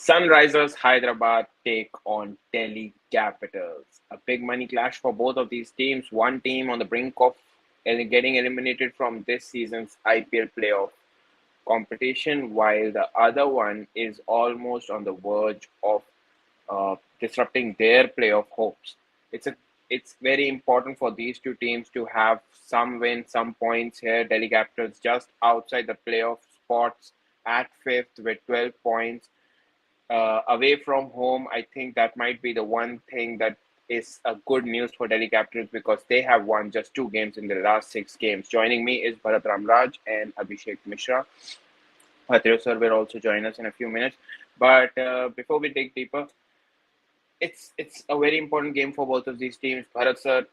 Sunrisers Hyderabad take on Delhi Capitals. A big money clash for both of these teams. One team on the brink of getting eliminated from this season's IPL playoff competition, while the other one is almost on the verge of disrupting their playoff hopes. It's very important for these two teams to have some wins, some points here. Delhi Capitals just outside the playoff spots at fifth with 12 points away from home. I think that might be the one thing that is a good news for Delhi Capitals because they have won just two games in the last six games. Joining me is Bharat Ramraj and Abhishek Mishra. Bhattio sir will also join us in a few minutes. But before we dig deeper, it's a very important game for both of these teams. Bharat sir,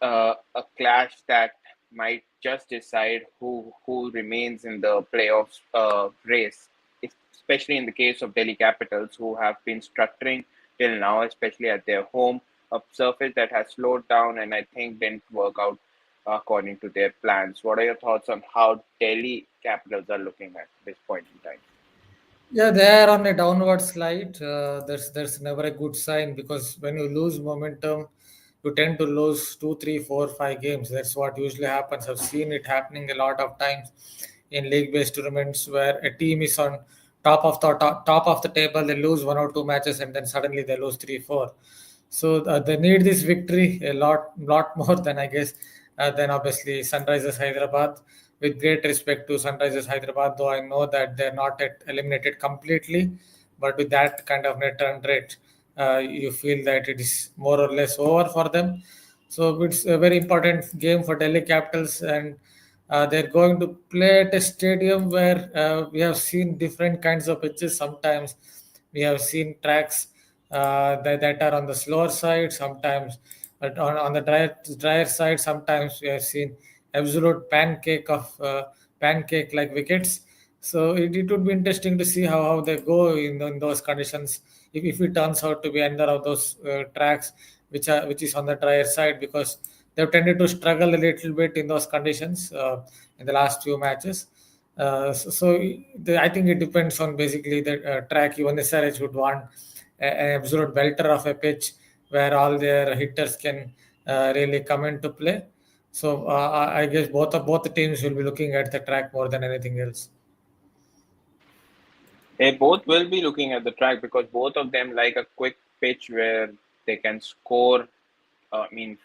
a clash that might just decide who remains in the playoffs race, especially in the case of Delhi Capitals, who have been structuring till now, especially at their home, a surface that has slowed down and I think didn't work out according to their plans. What are your thoughts on how Delhi Capitals are looking at this point in time? Yeah, they are on a downward slide. There's never a good sign because when you lose momentum, you tend to lose two, three, four, 5 games. That's what usually happens. I've seen it happening a lot of times in league-based tournaments where a team is on top of the table, they lose one or two matches, and then suddenly they lose three, four. So they need this victory a lot more than I guess than obviously Sunrisers Hyderabad. With great respect to Sunrisers Hyderabad, though I know that they're not yet eliminated completely, but with that kind of net run rate, you feel that it is more or less over for them. So it's a very important game for Delhi Capitals, and they're going to play at a stadium where we have seen different kinds of pitches. Sometimes we have seen tracks that are on the slower side, sometimes but on the drier side, sometimes we have seen absolute pancake like wickets. So it would be interesting to see how they go in those conditions if it turns out to be another of those tracks which is on the drier side because they've tended to struggle a little bit in those conditions in the last few matches. I think it depends on basically the track. Even SRH would want an absolute belter of a pitch where all their hitters can really come into play. So I guess both the teams will be looking at the track more than anything else. They both will be looking at the track because both of them like a quick pitch where they can score.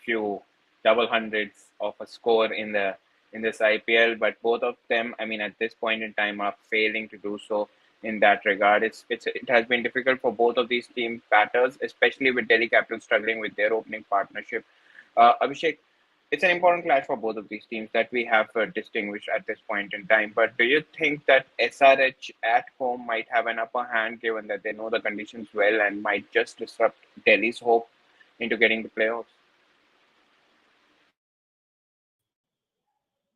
Few double hundreds of a score in this IPL, but both of them, I mean, at this point in time, are failing to do so in that regard. It has been difficult for both of these team batters, especially with Delhi Capitals struggling with their opening partnership. Abhishek, it's an important clash for both of these teams that we have distinguished at this point in time. But do you think that SRH at home might have an upper hand given that they know the conditions well and might just disrupt Delhi's hope into getting the playoffs?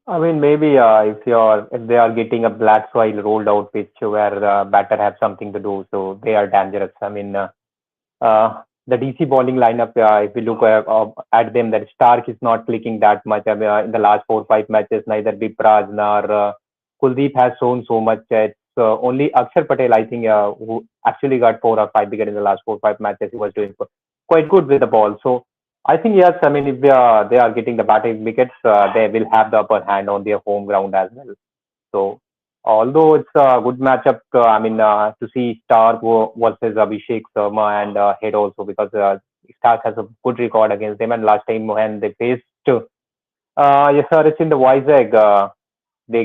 I mean, maybe if they are getting a black soil rolled out pitch where the batter have something to do, so they are dangerous. I mean, the DC bowling lineup, if you look at them, that Stark is not clicking that much. I mean, in the last 4 5 matches, neither Bipraj nor Kuldeep has shown so much. It's only Akshar Patel, I think, who actually got 4 or 5 wickets in the last 4 5 matches. He was doing quite good with the ball. So I think yes, I mean, if they are getting the batting wickets, they will have the upper hand on their home ground as well. So although it's a good matchup, I mean, to see Stark versus Abhishek Sharma and Head also because Stark has a good record against them. And last time when they faced yes, sir, it's in the Vizag. They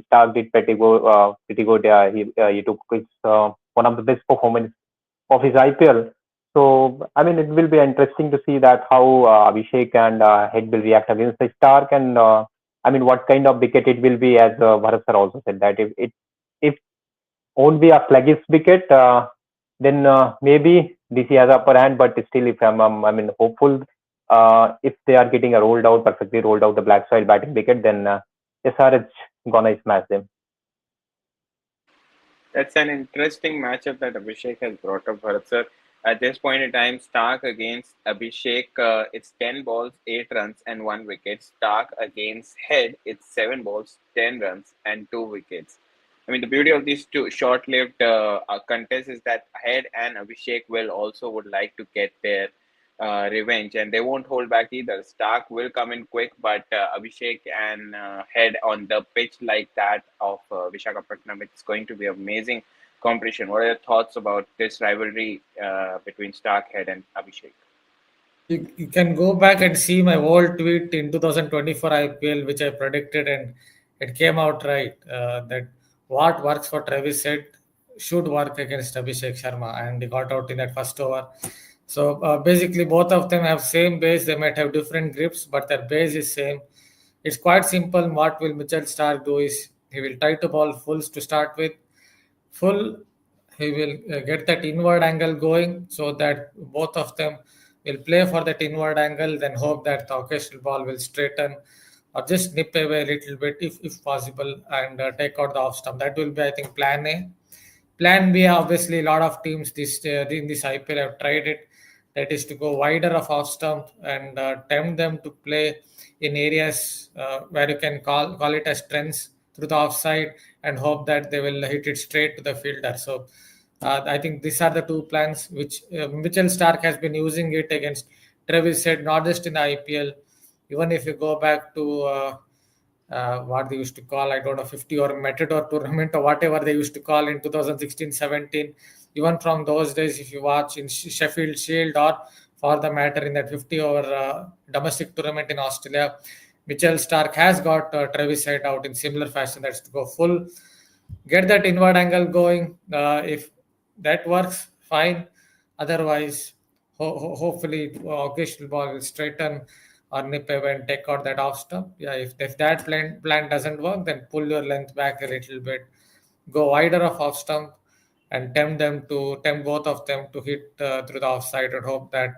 Stark did pretty good. Pretty good. He took his, one of the best performance of his IPL. So I mean, it will be interesting to see that how Abhishek and Head will react against the Stark, and I mean, what kind of wicket it will be. As Bharat sir also said that if won't be a sluggish wicket, then maybe DC has upper hand. But still, if I mean, hopeful, if they are getting a rolled out, perfectly rolled out the black soil batting wicket, then SRH gonna smash them. That's an interesting matchup that Abhishek has brought up, Bharat sir. At this point in time, Stark against Abhishek, it's 10 balls, 8 runs, and 1 wicket. Stark against Head, it's 7 balls, 10 runs, and 2 wickets. I mean, the beauty of these two short-lived contests is that Head and Abhishek will also would like to get their revenge, and they won't hold back either. Stark will come in quick, but Abhishek and Head on the pitch like that of Vishakhapatnam, it's going to be amazing competition. What are your thoughts about this rivalry between Stark, Head, and Abhishek? You can go back and see my old tweet in 2024 IPL, which I predicted, and it came out right. That what works for Travis said should work against Abhishek Sharma, and he got out in that first over. So basically, both of them have same base. They might have different grips, but their base is same. It's quite simple. What will Mitchell Stark do is he will try to ball fulls to start with, full he will get that inward angle going so that both of them will play for that inward angle, then hope that the occasional ball will straighten or just nip away a little bit if possible, and take out the off stump. That will be, I think, plan A. Plan B, obviously, a lot of teams this in this IPL have tried it. That is to go wider of off stump and tempt them to play in areas where you can call it as trends through the offside and hope that they will hit it straight to the fielder. So I think these are the two plans which Mitchell Stark has been using it against Travis said, not just in the IPL. Even if you go back to what they used to call, I don't know, 50 or Matador tournament or whatever they used to call in 2016-17. Even from those days, if you watch in Sheffield Shield or for the matter in that 50 over domestic tournament in Australia, Mitchell Stark has got Travis Head out in similar fashion. That's to go full, get that inward angle going. If that works, fine. Otherwise, hopefully, occasional ball will straighten or nip away and take out that off stump. Yeah, if that plan doesn't work, then pull your length back a little bit, go wider of off stump, and tempt both of them to hit through the offside and hope that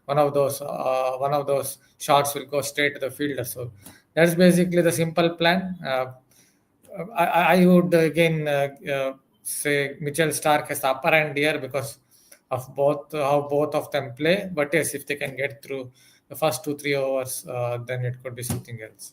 one of those shots will go straight to the fielder. So that's basically the simple plan. I would again say Mitchell Stark has the upper hand here because of both how both of them play. But yes, if they can get through the first 2 3 overs, then it could be something else.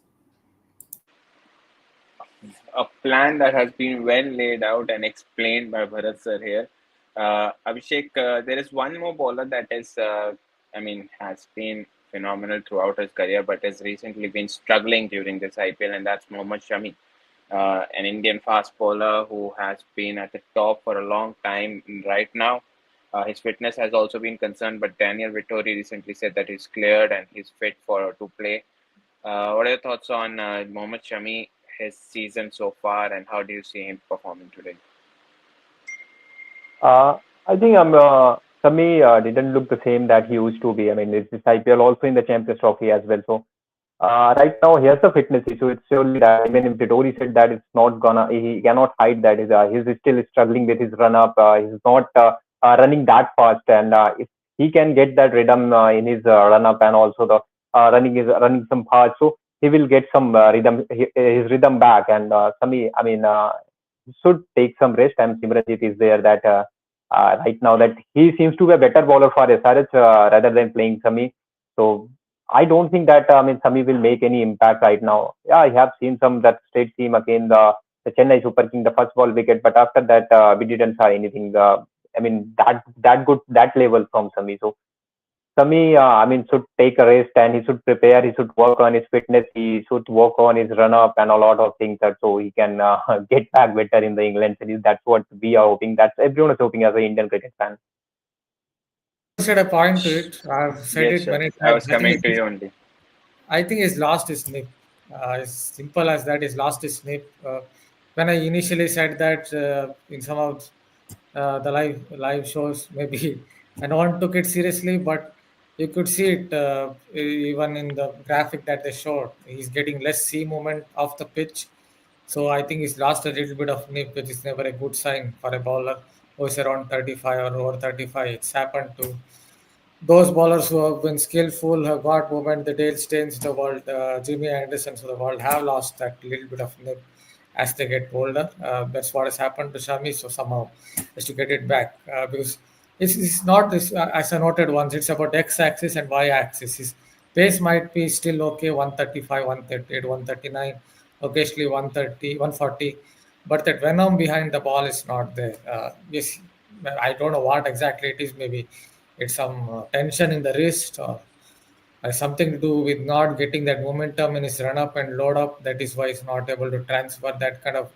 A plan that has been well laid out and explained by Bharat sir here. Abhishek, there is one more bowler that is, I mean, has been phenomenal throughout his career, but has recently been struggling during this IPL, and that's Mohammad Shami, an Indian fast bowler who has been at the top for a long time right now. His fitness has also been concerned, but Daniel Vittori recently said that he's cleared and he's fit for to play. What are your thoughts on Mohammad Shami, his season so far, and how do you see him performing today? I think Sami didn't look the same that he used to be. I mean, it's this IPL also in the Champions Trophy as well. So right now he has a fitness issue. It's surely that. Even if Vittori said that it's not gonna, he cannot hide that. He's still struggling with his run up. He's not running that fast, and if he can get that rhythm in his run up and also the running some fast, so he will get some rhythm his rhythm back. And Sami, I mean, should take some rest. And Simranjit is there that right now that he seems to be a better bowler for SRH rather than playing Sami. So I don't think that I mean Sami will make any impact right now. Yeah, I have seen some that state team again the Chennai Super King the first ball wicket, but after that we didn't saw anything. I mean that good that level from Sami. So Sami, I mean, should take a rest and he should prepare. He should work on his fitness. He should work on his run up and a lot of things that so he can get back better in the England series. That's what we are hoping. That's everyone is hoping as an Indian cricket fan. You said a point to it. I've said Yes, it sure. many I times. was coming to you only. I think he's lost his nip. As simple as that, he's lost his nip. When I initially said that in some of the live shows, maybe and no one took it seriously, but you could see it even in the graphic that they showed. He's getting less sea movement off the pitch, so I think he's lost a little bit of nip, which is never a good sign for a bowler who is around 35 or over 35. It's happened to those bowlers who have been skillful, have got movement, the Dale Steins of the world, Jimmy Andersons of the world have lost that little bit of nip as they get older. That's what has happened to Shami. So somehow is to get it back because it's not this, as I noted once, it's about x-axis and y-axis. His pace might be still okay, 135, 138, 139, occasionally 130, 140. but that venom behind the ball is not there. Yes, I don't know what exactly it is. Maybe it's some tension in the wrist, or has something to do with not getting that momentum in his run up and load up. That is why he's not able to transfer that kind of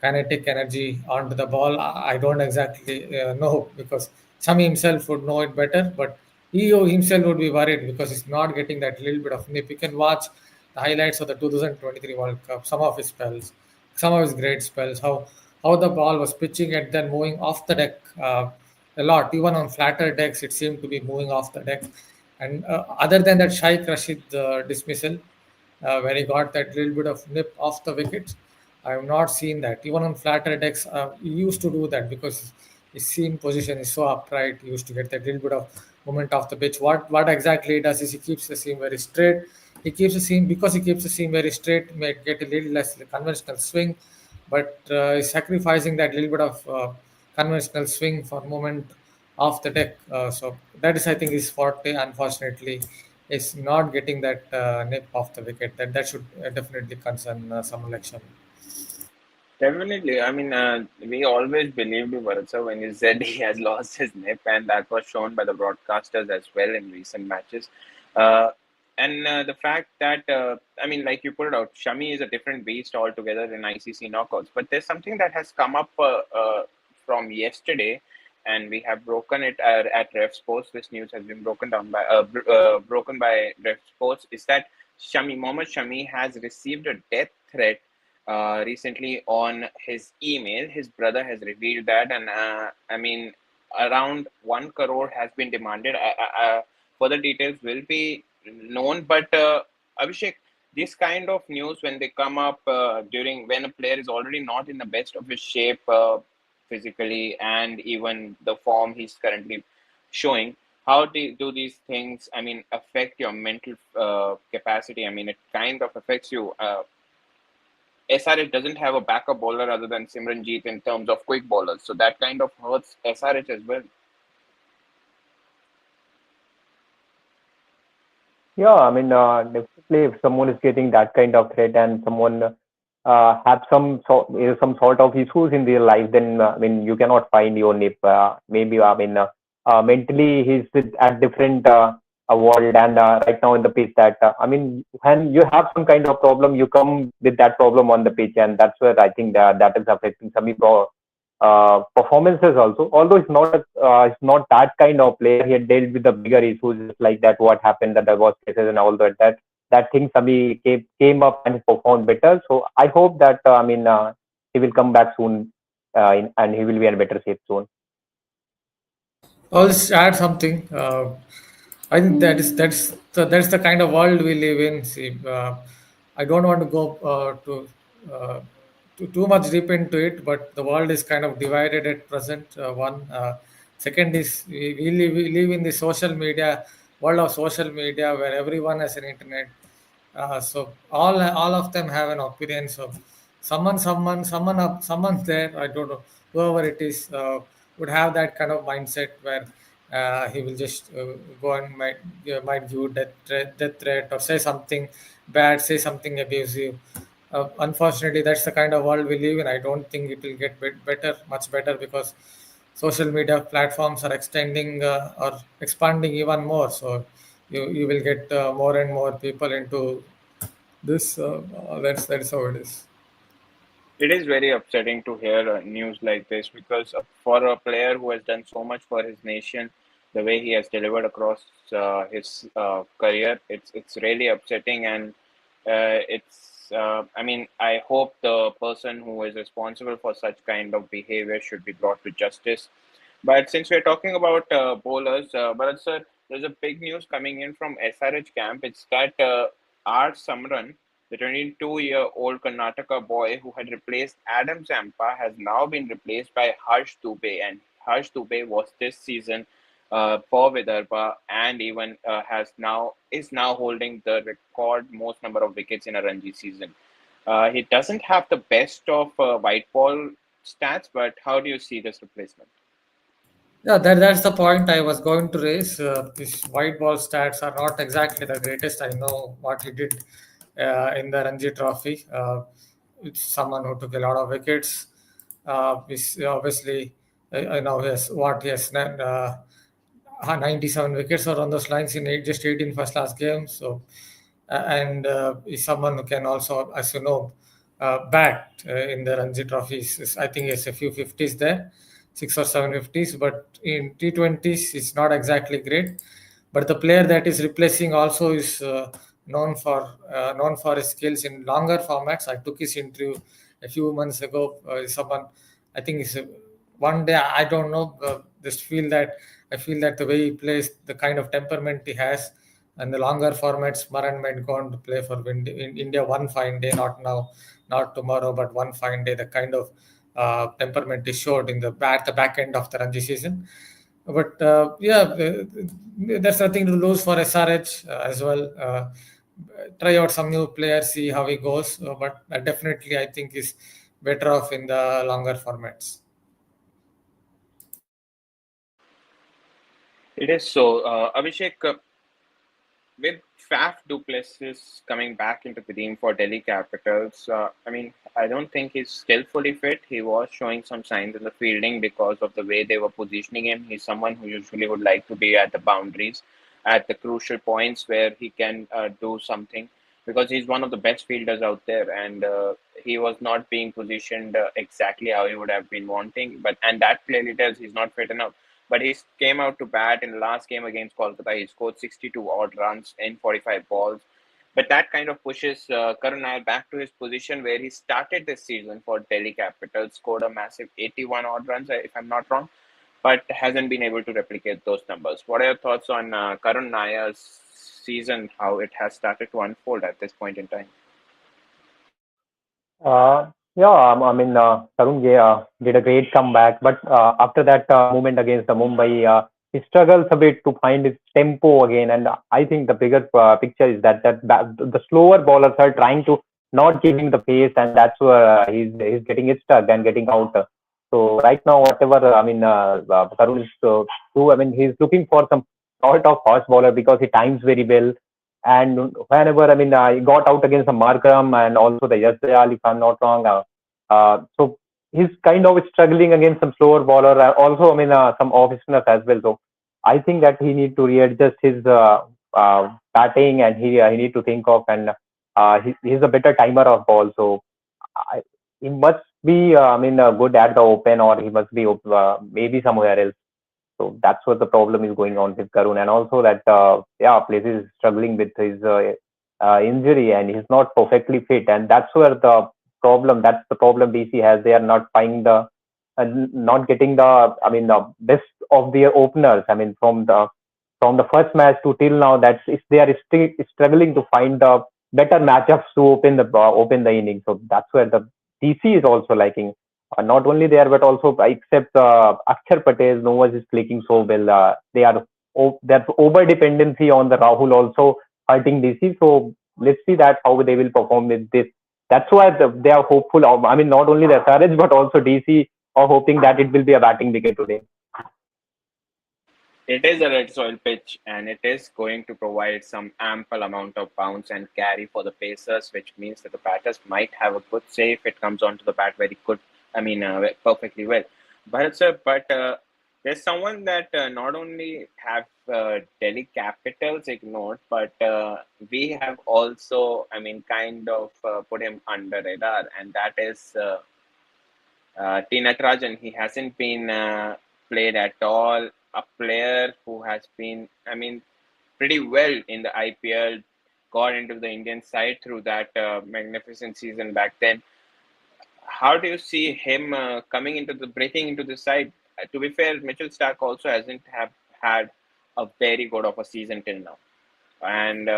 kinetic energy onto the ball. I don't exactly know, because Sami himself would know it better, but he himself would be worried because he's not getting that little bit of nip. You can watch the highlights of the 2023 World Cup, some of his spells, some of his great spells, how the ball was pitching and then moving off the deck a lot. Even on flatter decks, it seemed to be moving off the deck. And other than that Shaikh Rashid dismissal, where he got that little bit of nip off the wicket, I have not seen that. Even on flatter decks, he used to do that because his seam position is so upright. He used to get that little bit of movement off the pitch. What exactly he does is he keeps the seam very straight. He keeps the seam because he keeps the seam very straight. May get a little less conventional swing, but he's sacrificing that little bit of conventional swing for movement off the deck. So that is, I think, his forte. Unfortunately, is not getting that nip off the wicket. That should definitely concern someone like Shami. Definitely. I mean, we always believed Varatsa when he said he has lost his nip, and that was shown by the broadcasters as well in recent matches. Uh, and the fact that, I mean, like you put it out, Shami is a different beast altogether in ICC knockouts. But there's something that has come up from yesterday, and we have broken it at Ref Sports. This news has been broken by Ref Sports. Is that Mohammad Shami has received a death threat recently on his email. His brother has revealed that, and I mean, around 1 crore has been demanded. Further details will be known, but Abhishek, this kind of news when they come up during when a player is already not in the best of his shape physically and even the form he's currently showing. How do these things, I mean, affect your mental capacity? I mean, it kind of affects you. SRH doesn't have a backup bowler other than Simranjeet in terms of quick bowlers, so that kind of hurts SRH as well. Yeah, I mean, definitely if someone is getting that kind of threat and someone have some sort of issues in their life, then I mean, you cannot find your nip. Maybe I mean, mentally he's at different world, and right now in the pitch that I mean, when you have some kind of problem, you come with that problem on the pitch, and that's where I think that is affecting some performances also. Although it's not that kind of player. He had dealt with the bigger issues just like that. What happened that there was cases and all that thing. Sami came up and performed better. So I hope that I mean he will come back soon, and he will be in better shape soon. I'll just add something. I think that's the kind of world we live in. See, I don't want to go uh, too much deep into it, but the world is kind of divided at present. Second is we live in the social media world of social media where everyone has an internet. So all of them have an opinion. So someone there, I don't know, whoever it is, would have that kind of mindset where he will just go and might give death threat or say something bad, say something abusive. Unfortunately, that's the kind of world we live in. I don't think it will get better, much better, because social media platforms are extending or expanding even more. So you will get more and more people into this. That's how it is. It is very upsetting to hear news like this because for a player who has done so much for his nation, the way he has delivered across his career, it's really upsetting, and it's. I mean, I hope the person who is responsible for such kind of behavior should be brought to justice. But since we're talking about bowlers, Bharat sir, there's a big news coming in from SRH camp. It's that R. Samran, the 22-year-old Karnataka boy who had replaced Adam Zampa, has now been replaced by Harsh Dubey. And Harsh Dubey was this season for Vidarbha, and even is now holding the record most number of wickets in a Ranji season. He doesn't have the best of white ball stats, but how do you see this replacement? Yeah, that's the point I was going to raise. His white ball stats are not exactly the greatest. I know what he did in the Ranji Trophy. it's someone who took a lot of wickets. Is obviously, he has what he has 97 wickets or on those lines in just 18 first class games. So, and is someone who can also, as you know, bat in the Ranji trophies. I think it's a few 50s there, 6 or 7 50s, but in T20s, it's not exactly great. But the player that is replacing also is known for his skills in longer formats. I took his interview a few months ago. Someone, I think is one day. I don't know. Just feel that I feel that the way he plays, the kind of temperament he has, and the longer formats, Maran might go on to play for in India one fine day, not now, not tomorrow, but one fine day. The kind of temperament he showed in the back end of the Ranji season. But yeah, there's nothing to lose for SRH as well. Try out some new players, see how he goes. But definitely, I think is better off in the longer formats. It is so. Abhishek, with Faf du Plessis coming back into the team for Delhi Capitals, I mean, I don't think he's still fully fit. He was showing some signs in the fielding because of the way they were positioning him. He's someone who usually would like to be at the boundaries, at the crucial points where he can do something because he's one of the best fielders out there, and he was not being positioned exactly how he would have been wanting. But and that clearly tells he's not fit enough, but he came out to bat in the last game against Kolkata. He scored 62 odd runs in 45 balls. But that kind of pushes Karun Nair back to his position where he started this season for Delhi Capitals, scored a massive 81 odd runs, if I'm not wrong, but hasn't been able to replicate those numbers. What are your thoughts on Karun Nair's season, how it has started to unfold at this point in time? Yeah, I mean, Tarun did a great comeback, but after that moment against the Mumbai, he struggles a bit to find his tempo again. And I think the bigger picture is that the slower bowlers are trying to not give him the pace, and that's where he's getting it stuck and getting out. So right now, whatever Tarun is do, I mean, he's looking for some sort of horse bowler because he times very well. And whenever, I mean, he got out against the Markram and also the Yasdayal, if I'm not wrong. So he's kind of struggling against some slower bowler. Also, I mean, some off spinners as well. So I think that he need to readjust his batting, and he need to think of, and he's a better timer of ball. So I, he must be, good at the open, or he must be maybe somewhere else. So that's what the problem is going on with Karun, and also that Places is struggling with his injury, and he's not perfectly fit, and that's where the problem. That's the problem DC has. They are not finding not getting the best of their openers. I mean, from the first match to till now, they are still struggling to find the better matchups to open the inning. So that's where the DC is also liking. Not only there, but also except Akshar Patel, no one is clicking so well. Their over dependency on the Rahul also hurting DC. So let's see that how they will perform with this. That's why they are hopeful. I mean, not only the SRH but also DC are hoping that it will be a batting wicket today. It is a red soil pitch, and it is going to provide some ample amount of bounce and carry for the pacers, which means that the batters might have a good say if it comes onto the bat very good. Perfectly well. But sir, but there's someone that not only have Delhi Capitals ignored, but we have also, kind of put him under radar, and that is T. Natarajan. He hasn't been played at all. A player who has been, pretty well in the IPL, got into the Indian side through that magnificent season back then. How do you see him breaking into the side? To be fair, Mitchell Stark also hasn't have had a very good of a season till now. And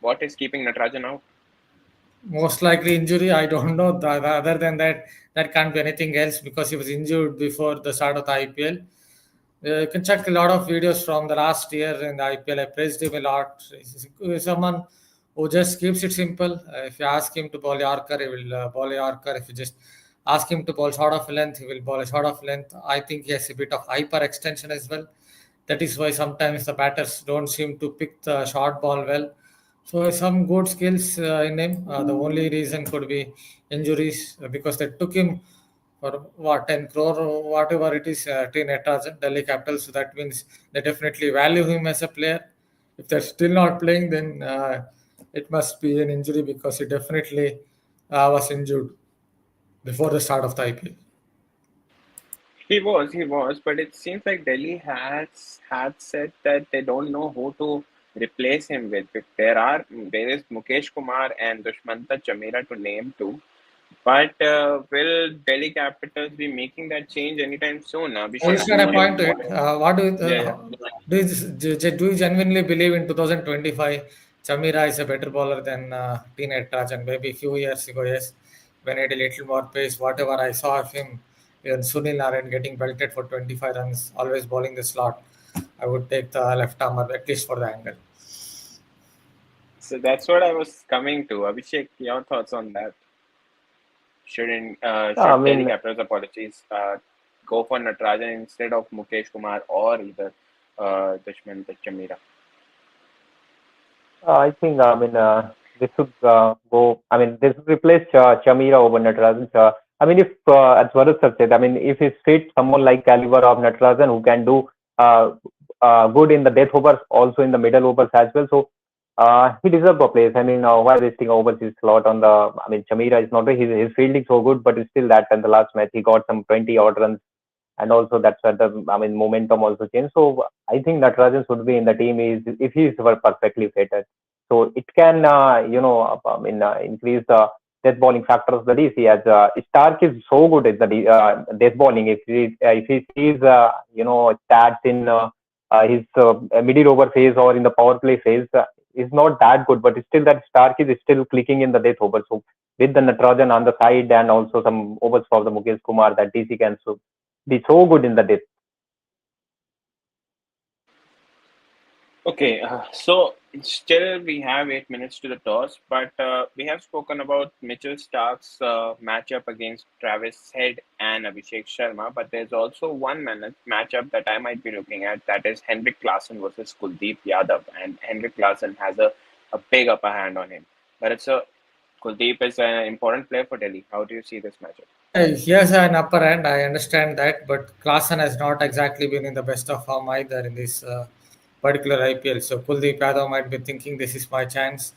what is keeping Natarajan out? Most likely injury. I don't know. Other than that, that can't be anything else because he was injured before the start of the IPL. You can check a lot of videos from the last year in the IPL. I praised him a lot. He's someone who just keeps it simple. If you ask him to bowl Yorker, he will bowl a Yorker. If you just ask him to bowl short of length, he will bowl a short of length. I think he has a bit of hyper extension as well. That is why sometimes the batters don't seem to pick the short ball well. So some good skills in him. The only reason could be injuries because they took him for what 10 crore or whatever it is to Natarajan, Delhi Capitals. So that means they definitely value him as a player. If they're still not playing, then it must be an injury because he definitely was injured before the start of the IPL. He was, but it seems like Delhi has had said that they don't know who to replace him with. If there is Mukesh Kumar and Dushmanta Chamira to name too. But will Delhi Capitals be making that change anytime soon? I Abhishek, just had a point to what? it. What do you, Yeah, yeah. do you genuinely believe in 2025 Chamira is a better bowler than T Rajan? Maybe a few years ago, yes, when I did a little more pace, whatever I saw of him, and Sunil Narayan getting belted for 25 runs, always bowling the slot, I would take the left armer at least for the angle. So that's what I was coming to. Abhishek, your thoughts on that? Shouldn't I should Delhi mean, Capitals, apologies, go for Natarajan instead of Mukesh Kumar or either Dushman Chamira? I think, this should go. I mean, this would replace Chamira over Natarajan. I mean, if as Varun sir said, I mean, if he's fit, someone like caliber of Natarajan who can do uh, good in the death overs, also in the middle overs as well. So he deserves a place. I mean, why wasting overseas slot on the? I mean, Chamira is not his fielding so good, but it's still that in the last match he got some 20 odd runs, and also that's where the momentum also changed. So I think Natarajan should be in the team is if he is perfectly fitted. So it can increase the death bowling factor of the DC as Stark is so good at the death bowling. If he sees stats in his middle over phase or in the power play phase. Is not that good, but still that Stark is still clicking in the death over. So with the Natarajan on the side and also some overs for the Mukesh Kumar, that DC can be so good in the depth. Okay, so still we have 8 minutes to the toss, but we have spoken about Mitchell Stark's matchup against Travis Head and Abhishek Sharma, but there's also one matchup that I might be looking at, that is Henrik Larsson versus Kuldeep Yadav, and Henrik Larsson has a big upper hand on him. But Kuldeep is an important player for Delhi. How do you see this matchup? He has an upper hand, I understand that, but Klaasen has not exactly been in the best of form either in this particular IPL. So Kuldeep Yadav might be thinking this is my chance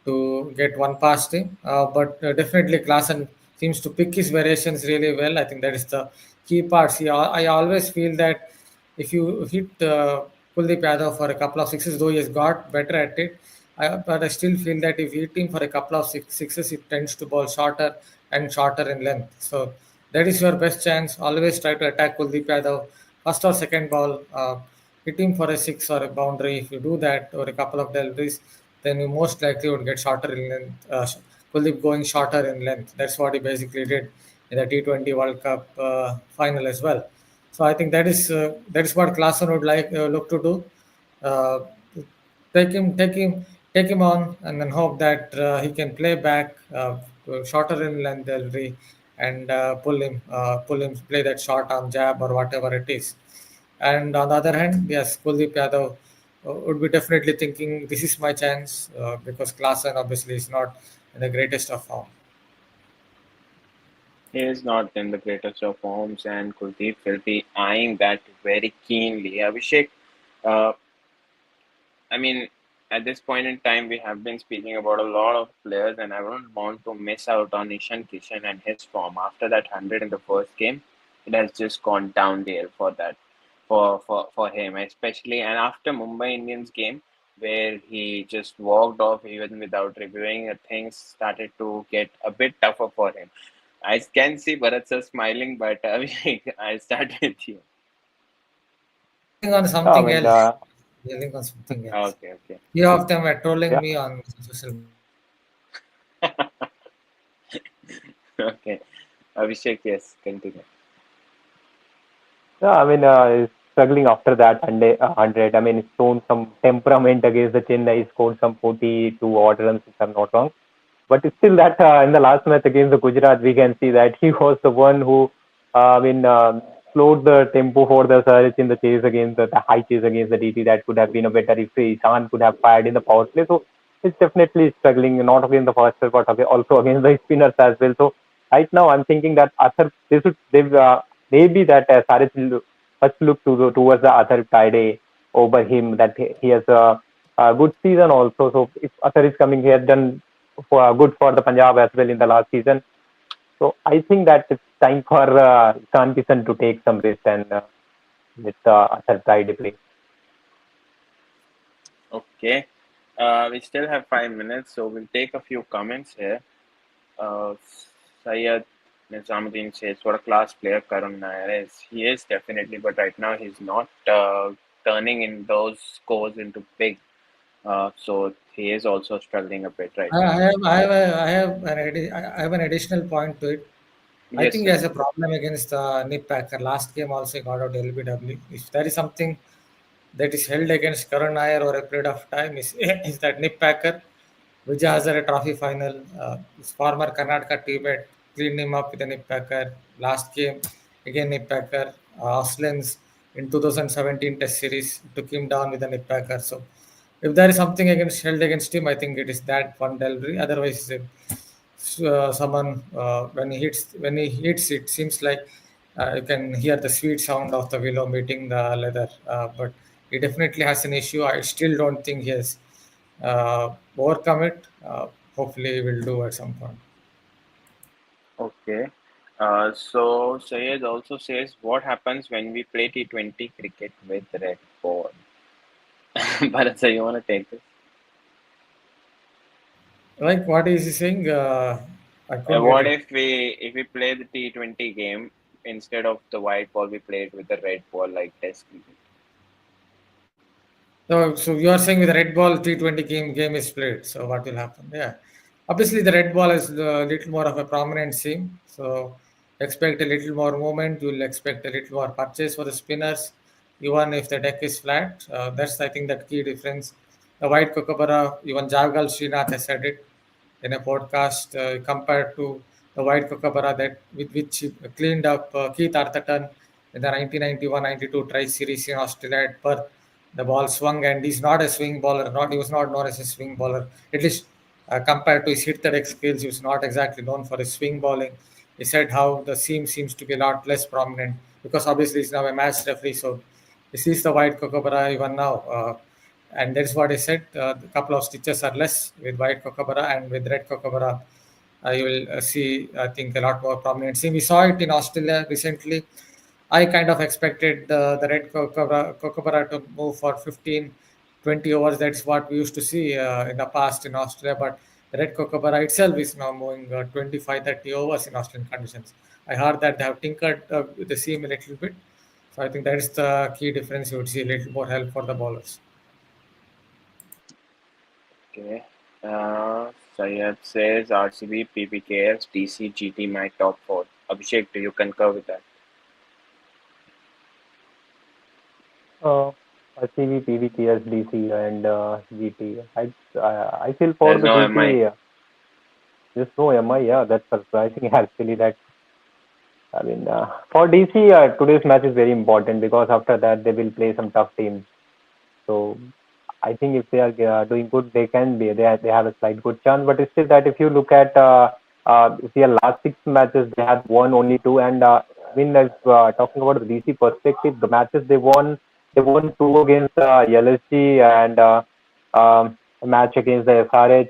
to get one past him. But definitely Klaasen seems to pick his variations really well. I think that is the key part. See, I always feel that if you hit Kuldeep Yadav for a couple of sixes, though he has got better at it, but I still feel that if you hit him for a couple of sixes, it tends to ball shorter and shorter in length. So that is your best chance. Always try to attack Kuldeep Yadav first or second ball. Hit him for a six or a boundary. If you do that or a couple of deliveries, then you most likely would get shorter in length. Kuldeep going shorter in length. That's what he basically did in the T20 World Cup final as well. So I think that is what Klaasen would like look to do. Uh, take him on, and then hope that he can play back shorter in length delivery and pull him, play that short arm jab or whatever it is. And on the other hand, yes, Kuldeep Yadav would be definitely thinking this is my chance because Klaasen obviously is not in the greatest of form. He is not in the greatest of forms, and Kuldeep will be eyeing that very keenly. Abhishek, uh, I mean, at this point in time, we have been speaking about a lot of players, and I don't want to miss out on Ishan Kishan and his form. After that 100 in the first game, it has just gone downhill for that, for him, especially. And after Mumbai Indians game, where he just walked off even without reviewing, things started to get a bit tougher for him. I can see Bharat sir smiling, but Abhishek, I'll start with you. Yelling on I something mean, else. Yelling on something else. Okay, okay. Few of them are trolling yeah, me on social media. Okay. Abhishek, yes, continue. yeah. I mean, he's struggling after that 100. I mean, he's shown some temperament against the Chennai. He scored some 42 odd runs, if I'm not wrong. But it's still that in the last match against the Gujarat, we can see that he was the one who, slowed the tempo for the Sarich in the chase against the high chase against the DT. That could have been a better if Ishan could have fired in the power play. So is definitely struggling, not against the fastest, but also against the spinners as well. So right now, I'm thinking that Arthur, maybe that Saris will first look towards the Arthur Kaide over him, that he has a good season also. So if Arthur is coming, he has done good for the Punjab as well in the last season. So I think that it's time for Ishan Kishan to take some rest and with Arthur Kaide play. Okay. We still have 5 minutes, so we'll take a few comments here. Uh, Syed Nizamuddin says, "What a class player Karun Nair is. He is definitely, but right now he's not turning in those scores into big. So he is also struggling a bit right now." I have an additional point to it. I Yes, think he sir. has a problem against Nip Packer. Last game also he got out LBW. If there is something that is held against Karan Nair over a period of time, is that Nip Packer, Vijay Hazare Trophy final, his former Karnataka teammate cleaned him up with a Nip Packer. Last game, again Nip Packer. Australians in 2017 Test Series took him down with a Nip Packer. So if there is something against held against him, I think it is that one delivery. Otherwise, someone when he hits, it seems like you can hear the sweet sound of the willow meeting the leather. But he definitely has an issue. I still don't think he has overcome it. Hopefully, he will do at some point. Okay. So Sayed also says, "What happens when we play T20 cricket with red ball?" Bharat, sir, you want to take this? Like what is he saying? I couldn't get What it. if we play the T20 game instead of the white ball, we play it with the red ball like Test cricket? So you are saying with the red ball T20 game is played. So what will happen? Yeah, obviously the red ball is a little more of a prominent seam. So expect a little more movement. You will expect a little more purchase for the spinners, even if the deck is flat. That's I think that key difference. The white Kookaburra, even Javgal Srinath has said it in a podcast compared to the white Kookaburra that with which he cleaned up Keith Arthurton in the 1991-92 Tri Series in Australia at Perth. The ball swung, and he's not a swing bowler. Not he was not known as a swing bowler. At least compared to his hit the deck skills, he was not exactly known for his swing bowling. He said how the seam seems to be a lot less prominent because obviously he's now a match referee, so he sees the white Kookaburra even now. And that's what I said. A couple of stitches are less with white Kookaburra, and with red Kookaburra, you will see, I think, a lot more prominent. See, we saw it in Australia recently. I kind of expected the red Kookaburra to move for 15, 20 overs. That's what we used to see in the past in Australia. But the red Kookaburra itself is now moving 25, 30 overs in Australian conditions. I heard that they have tinkered with the seam a little bit. So I think that is the key difference. You would see a little more help for the bowlers. Okay. Sayed says RCB, PPKS, DC, GT, my top four. Abhishek, do you concur with that? Uh, CV, PVKS, DC, and GT. I feel for There's the no MI. GT, there's no MI. Yeah, that's surprising actually. That I mean, for DC, today's match is very important because after that they will play some tough teams. So I think if they are doing good, they can be. They have a slight good chance. But it's still that if you look at if their last six matches, they have won only two. And I mean, as talking about the DC perspective, the matches they won two against LSG and a match against the SRH.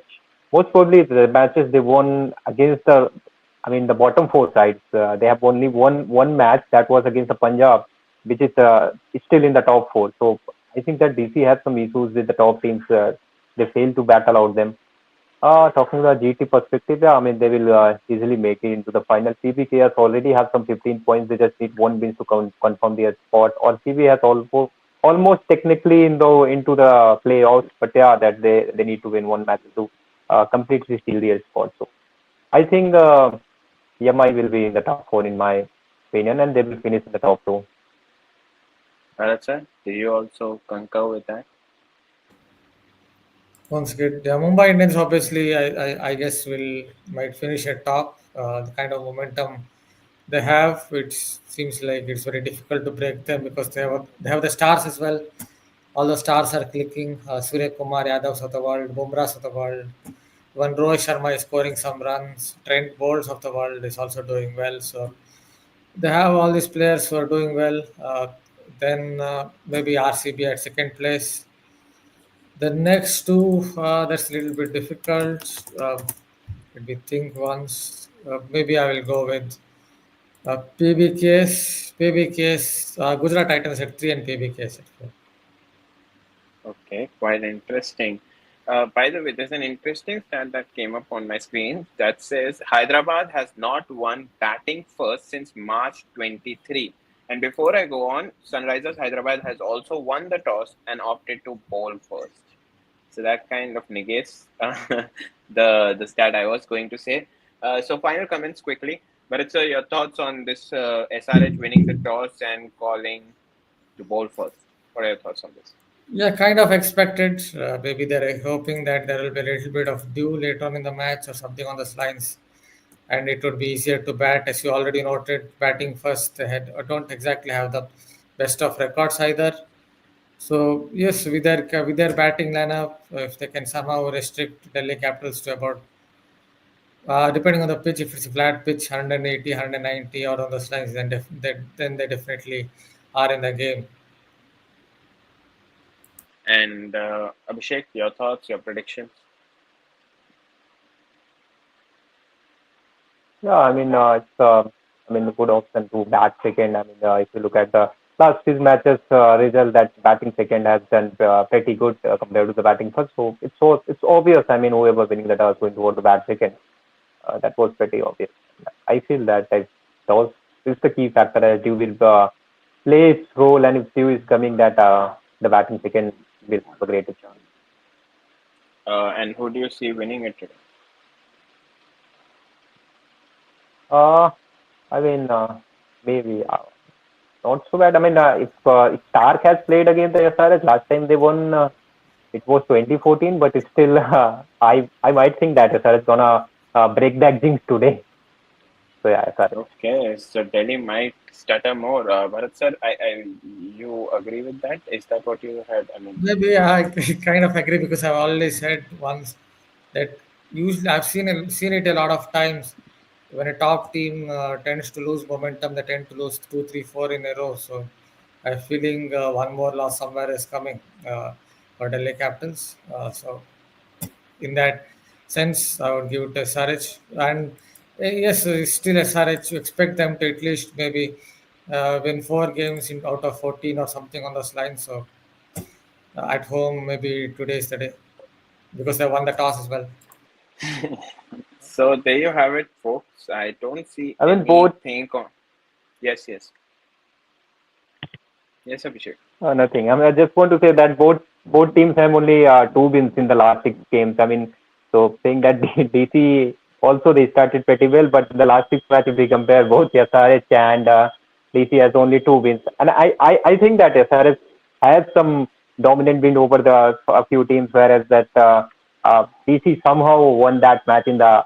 Most probably, the matches they won against the, I mean, the bottom four sides. They have only won one match that was against the Punjab, which is still in the top four. So I think that DC has some issues with the top teams. They fail to battle out them. Talking about GT perspective, yeah, I mean they will easily make it into the final. CBKS already have some 15 points. They just need one win to confirm their spot. Or CB has almost technically into the playoffs, but yeah, that they need to win one match to completely steal their spot. So I think EMI will be in the top four in my opinion, and they will finish in the top two. Bharat sir, do you also concur with that? Sounds good. Yeah, Mumbai Indians obviously, I guess will might finish at top. The kind of momentum they have, it seems like it's very difficult to break them because they have the stars as well. all the stars are clicking. Surya Kumar Yadav's of the world, Bumrah's of the world. When Rohit Sharma is scoring some runs, Trent Bolt's of the world is also doing well. So they have all these players who are doing well. Then maybe RCB at second place. The next two, that's a little bit difficult. Let me think once. Maybe I will go with PBKS, Gujarat Titans at 3 and PBKS at 4. Okay, quite interesting. By the way, there's an interesting stat that came up on my screen that says Hyderabad has not won batting first since March 23. And before I go on, Sunrisers Hyderabad has also won the toss and opted to bowl first. So that kind of negates the stat I was going to say. So final comments quickly. But sir, your thoughts on this SRH winning the toss and calling to bowl first? What are your thoughts on this? Yeah, kind of expected. Maybe they're hoping that there will be a little bit of dew later on in the match or something on those lines, and it would be easier to bat. As you already noted, batting first, they don't exactly have the best of records either. So yes, with their batting lineup, if they can somehow restrict Delhi Capitals to about, depending on the pitch, if it's a flat pitch, 180, 190, or on those lines, then they definitely are in the game. And Abhishek, your thoughts, your predictions? Yeah, I mean, I mean, a good option to bat second. I mean, if you look at the last few matches result, that batting second has done pretty good compared to the batting first. So it's obvious. I mean, whoever winning the toss going to want to bat second. That was pretty obvious. I feel that that is the key factor. Dew will play its role, and if Dew is coming, that the batting second will have a greater chance. And who do you see winning it today? Uh, I mean, maybe not so bad. I mean, if Stark has played against the SRH last time they won, it was 2014, but it's still, I might think that SRH gonna break that jinx today. So yeah, SRH. Okay, so Delhi might stutter more. Bharat sir, you agree with that? Is that what you had? I mean, Maybe I kind of agree because I've always said once that usually I've seen it a lot of times. When a top team tends to lose momentum, they tend to lose two, three, four in a row. So I'm feeling one more loss somewhere is coming for Delhi Capitals. So in that sense, I would give it to SRH. And yes, still SRH. You expect them to at least maybe win 4 games out of 14 or something on those lines. So at home, maybe today is the day because they won the toss as well. so there you have it, folks. I don't see I mean, both anything on. Yes, yes, yes, Abhishek. nothing. I mean, I just want to say that both teams have only 2 wins in the last 6 games. I mean, so saying that DC also they started pretty well, but the last 6 matches if we compare both SRH and DC has only 2 wins, and I think that SRH has some dominant win over the a few teams, whereas that DC somehow won that match in the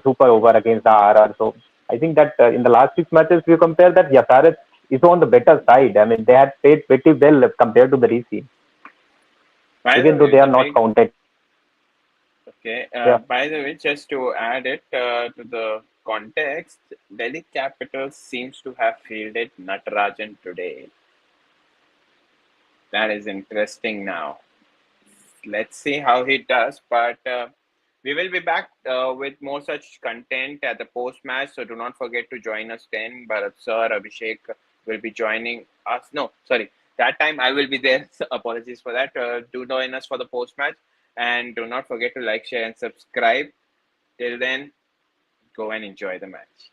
super over against the RR. So I think that in the last 6 matches, if you compare that, SRH is on the better side. I mean, they had played pretty well compared to the DC, By the even though way, they the are not big counted. okay. Yeah. By the way, just to add it to the context, Delhi Capitals seems to have fielded Natarajan today. That is interesting now. Let's see how he does. But we will be back with more such content at the post match. So do not forget to join us then. Bharat sir, Abhishek will be joining us. No, sorry. That time I will be there. So apologies for that. Do join us for the post match. And do not forget to like, share, and subscribe. Till then, go and enjoy the match.